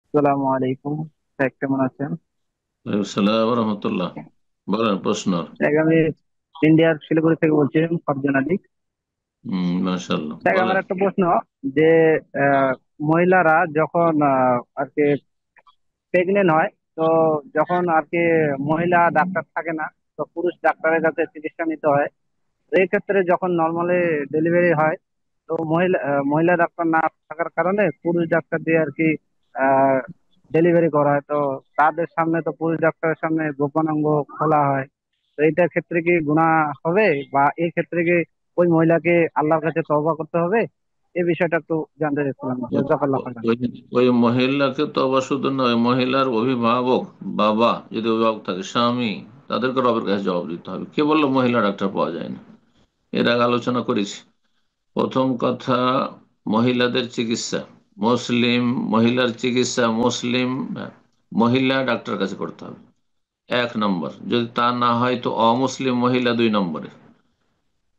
আসসালামু আলাইকুম। স্যার, কেমন আছেন? আসসালাম রহমতুল্লাহ। বলেন প্রশ্ন। স্যার, আমি ইন্ডিয়ার শিলিগুড়ি থেকে বলছি, ফারজান আলী। মাশাআল্লাহ, স্যার, আমার বলেন। একটা প্রশ্ন যে মহিলারা যখন আর কি প্রেগনেন্ট হয়, তো যখন আর কি মহিলা ডাক্তার থাকে না, তো পুরুষ ডাক্তারের কাছে চিকিৎসা নিতে হয়। তো এই ক্ষেত্রে যখন নর্মালি ডেলিভারি হয়, তো মহিলা ডাক্তার না থাকার কারণে পুরুষ ডাক্তার দিয়ে আর কি ডেলিভারি করা হয়। তো তাদের সামনে, তো পুরুষ ডাক্তারের সামনে গোপন অঙ্গ খোলা হয়। তো এইটার ক্ষেত্রে কি গুনাহ হবে, বা এই ক্ষেত্রে কি ওই মহিলাকে আল্লাহর কাছে তওবা করতে হবে? এই বিষয়টা একটু জানতে চাচ্ছিলাম। জাযাকাল্লাহ খাইরান। ওই ওই মহিলাকে তো অবা শুধু নয়, মহিলার অভিভাবক, বাবা যদি অভিভাবক থাকে, স্বামী, তাদেরকে রবের কাছে জবাব দিতে হবে। কে বললো মহিলা ডাক্তার পাওয়া যায় না? এর আগে আলোচনা করেছি। প্রথম কথা, মহিলাদের চিকিৎসা, মুসলিম মহিলার চিকিৎসা মুসলিম মহিলা ডাক্তার কাছে করতে হবে। এক নম্বর, যদি তা না হয় তো অমুসলিম মহিলা দুই নম্বরে।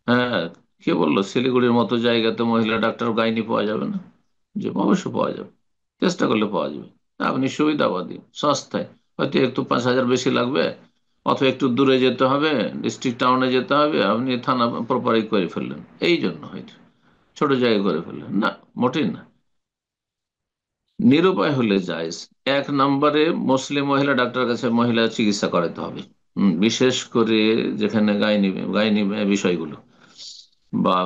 হ্যাঁ, কে বললো শিলিগুড়ির মতো জায়গাতে মহিলা ডাক্তার গাইনি পাওয়া যাবে না? যে অবশ্যই পাওয়া যাবে, চেষ্টা করলে পাওয়া যাবে। আপনি সুবিধাবাদী, সস্তায়, হয়তো একটু 5,000 বেশি লাগবে, অথবা একটু দূরে যেতে হবে, ডিস্ট্রিক্ট টাউনে যেতে হবে, আপনি থানা প্রপারে করে ফেললেন, এই জন্য হয়তো ছোট জায়গায় করে ফেললেন না, মোটেই না। নিরুপায় হলে জায়েজ। এক নম্বরে মুসলিম মহিলা ডাক্তার কাছে মহিলা চিকিৎসা করাতে হবে। বিশেষ করে যেখানে গাইনি গাইনি বিষয়গুলো, বা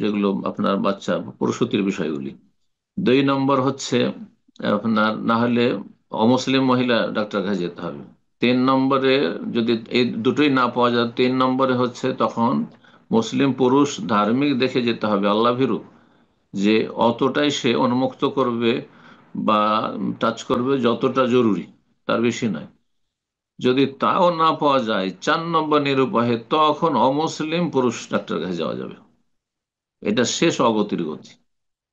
যেগুলো আপনার বাচ্চা প্রসূতির বিষয়গুলি। দুই নম্বর হচ্ছে আপনার না হলে অমুসলিম মহিলা ডাক্তার কাছে যেতে হবে। তিন নম্বরে, যদি এই দুটোই না পাওয়া যায়, তিন নম্বরে হচ্ছে তখন মুসলিম পুরুষ ধার্মিক দেখে যেতে হবে, আল্লাহ ভীরু, যে অতটাই সে উন্মুক্ত করবে বা টাচ করবে যতটা জরুরি, তার বেশি নয়। যদি তাও না পাওয়া যায়, চার নম্বর নিরুপায়, তখন অমুসলিম পুরুষ ডাক্তার কাছে যাওয়া যাবে। এটা শেষ অগতির গতি।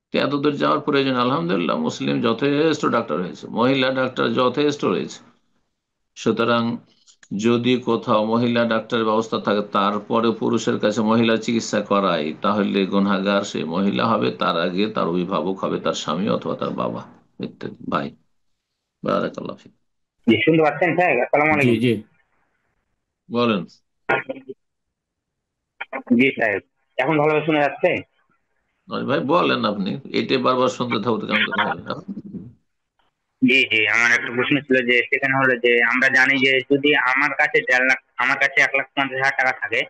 তো এতদূর যাওয়ার প্রয়োজন, আলহামদুলিল্লাহ মুসলিম যথেষ্ট ডাক্তার হয়েছে, মহিলা ডাক্তার যথেষ্ট রয়েছে। সুতরাং যদি কোথাও মহিলা ডাক্তারের ব্যবস্থা থাকে, তারপরে পুরুষের কাছে মহিলা চিকিৎসা করায়, তাহলে গুনাহগার সে মহিলা হবে, তার আগে তার অভিভাবক হবে তার স্বামী অথবা তার বাবা ইত্যাদি, ভাই। বারাকাল্লাহ ফিক। জি, শুনতে পাচ্ছেন স্যার? আসসালামু জি আলাইকুম। জি। বলেন। জি স্যার, এখন ভালোভাবে শোনা যাচ্ছে? ভাই বলেন আপনি, এটাই বারবার শুনতে থাকতে কেমন করে হবে? জি জি, আমার একটা প্রশ্ন ছিল যে সেখানে হলো যে আমরা জানি যে যদি আমার কাছে 1.5 লাখ, আমার কাছে 1,50,000 টাকা থাকে,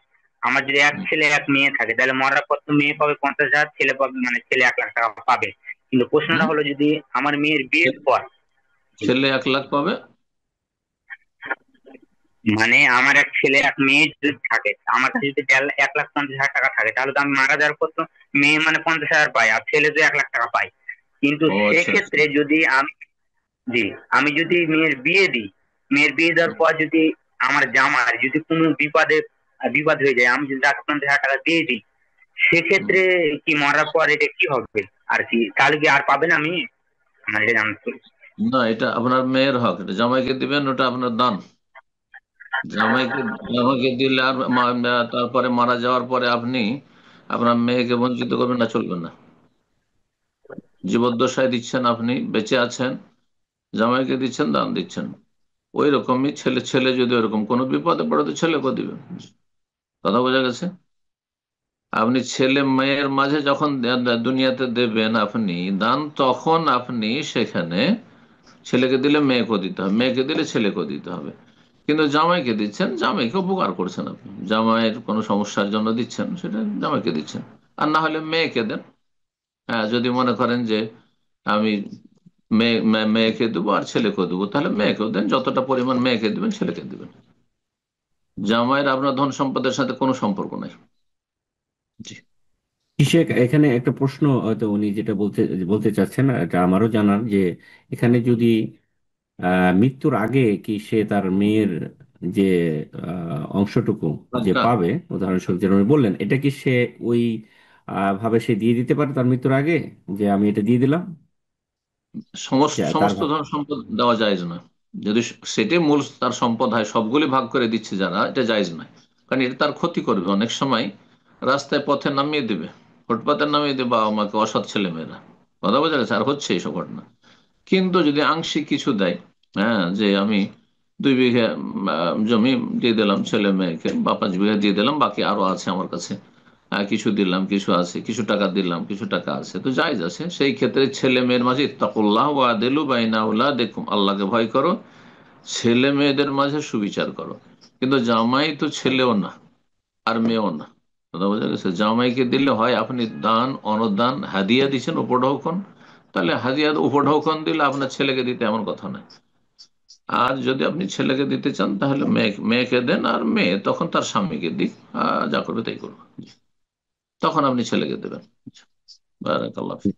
আমার যদি এক ছেলে এক মেয়ে থাকে, তাহলে মরার পর তো মেয়ে পাবে 50,000, ছেলে পাবে, মানে ছেলে 1,00,000 টাকা পাবে। কিন্তু প্রশ্নটা হুম। হলো যদি আমার মেয়ের বিয়ের পর, ছেলে 1 লাখ পাবে। মানে আমার এক ছেলে এক মেয়ে যদি থাকে, আমার কাছে যদি 1,50,000 টাকা থাকে, তাহলে তো আমি মারা যাওয়ার পর তো মেয়ে মানে 50,000 পায়, আর ছেলে তো 1,00,000 টাকা পায়। কিন্তু ও আচ্ছা আচ্ছা। সেক্ষেত্রে যদি আমি, জি, আমি যদি মেয়ের বিয়ে দিই, মেয়ের বিয়ে দেওয়ার পর যদি আমার জামার যদি কোনো বিবাদ হয়ে যায়, আমি যদি 1,50,000 টাকা দিয়ে দিই, হুম। সেক্ষেত্রে কি মরার পর এটা কি হবে আর কি, তাহলে কি আর পাবে না মেয়ে? আমার এটা জানতো। না, এটা আপনার মেয়ের হক, এটা জামাইকে দিবেন, ওটা আপনার দান। জামাইকে জামাইকে দিলে আর তারপরে মারা যাওয়ার পরে আপনি আপনার মেয়েকে বঞ্চিত করবেন না, চলবে না। জীবদ্দশায় দিচ্ছেন, আপনি বেঁচে আছেন, জামাইকে দিচ্ছেন, দান দিচ্ছেন। ওই রকমই ছেলে, ছেলে যদি ওরকম কোনো বিপদে পড়ে তো ছেলেকে দিবেন। কথা বোঝা গেছে? আপনি ছেলে মেয়ের মাঝে যখন দুনিয়াতে দেবেন আপনি দান, তখন আপনি সেখানে ছেলেকে দিলে মেয়েকেও দিতে হবে, মেয়েকে দিলে ছেলেকেও দিতে হবে। কিন্তু জামাইকে দিচ্ছেন, জামাইকে উপকার করছেন আপনি, জামাইয়ের কোনো সমস্যার জন্য দিচ্ছেন, সেটা জামাইকে দিচ্ছেন। আর না হলে মেয়েকে দেন। হ্যাঁ, যদি মনে করেন যে আমি মেয়েকে দেবো আর ছেলেকেও দেবো, তাহলে মেয়েকেও দেন, যতটা পরিমাণ মেয়েকে দিবেন ছেলেকে দিবেন। জামাইয়ের আপনার ধন সম্পদের সাথে কোনো সম্পর্ক নাই। জি। কিসে এখানে একটা প্রশ্ন হয়তো উনি যেটা বলতে বলতে চাচ্ছেন, এটা আমারও জানার যে এখানে যদি মৃত্যুর আগে কি সে তার মেয়ের যে অংশটুকু যে আচ্ছা, পাবে, উদাহরণস্বরূপ যেটা উনি বললেন, এটা কি সে ওই ভাবে সে দিয়ে দিতে পারে তার মৃত্যুর আগে, যে আমি এটা দিয়ে দিলাম, সমস্ত যে তার সমস্ত ভাগ? ধন সম্পদ দেওয়া জায়েজ নয়। যদি সেটাই মূল তার সম্পদ হয়, সবগুলি ভাগ করে দিচ্ছে যারা, এটা জায়েজ নয়। কারণ এটা তার ক্ষতি করবে অনেক সময়, রাস্তায় পথে নামিয়ে দেবে, ফুটপাতে নামিয়ে দেবে বাবা মাকে, অসৎ ছেলে মেয়েরা। কথা বোঝা গেছে? আর হচ্ছে এইসব ঘটনা। কিন্তু যদি আংশিক কিছু দেয়, হ্যাঁ, যে আমি 2 বিঘা জমি দিয়ে দিলাম ছেলে মেয়েকে, বা 5 বিঘা দিয়ে দিলাম, বাকি আরো আছে আমার কাছে, কিছু দিলাম, কিছু আছে, কিছু টাকা দিলাম, কিছু টাকা আছে, তো জায়েজ আছে। সেই ক্ষেত্রে ছেলে মেয়ের মাঝে ইত্তাকুল্লাহ ওয়া আদিলু বাইনা আওলাদিকুম, আল্লাহকে ভয় করো, ছেলে মেয়েদের মাঝে সুবিচার করো। কিন্তু জামাই তো ছেলেও না আর মেয়েও না, কথা বোঝা গেছে? জামাইকে দিলে হয় আপনি দান, অনুদান, হাদিয়া দিচ্ছেন, উপঢৌকন, তাহলে হাদিয়া উপঢৌকন দিলে আপনার ছেলেকে দিতে এমন কথা নয়। আর যদি আপনি ছেলেকে দিতে চান তাহলে মেয়েকে দেন, আর মেয়ে তখন তার স্বামীকে দিক, যা করবে তাই করবে, তখন আপনি ছেলেকে দেবেন। বারাকাল্লাহ ফিক।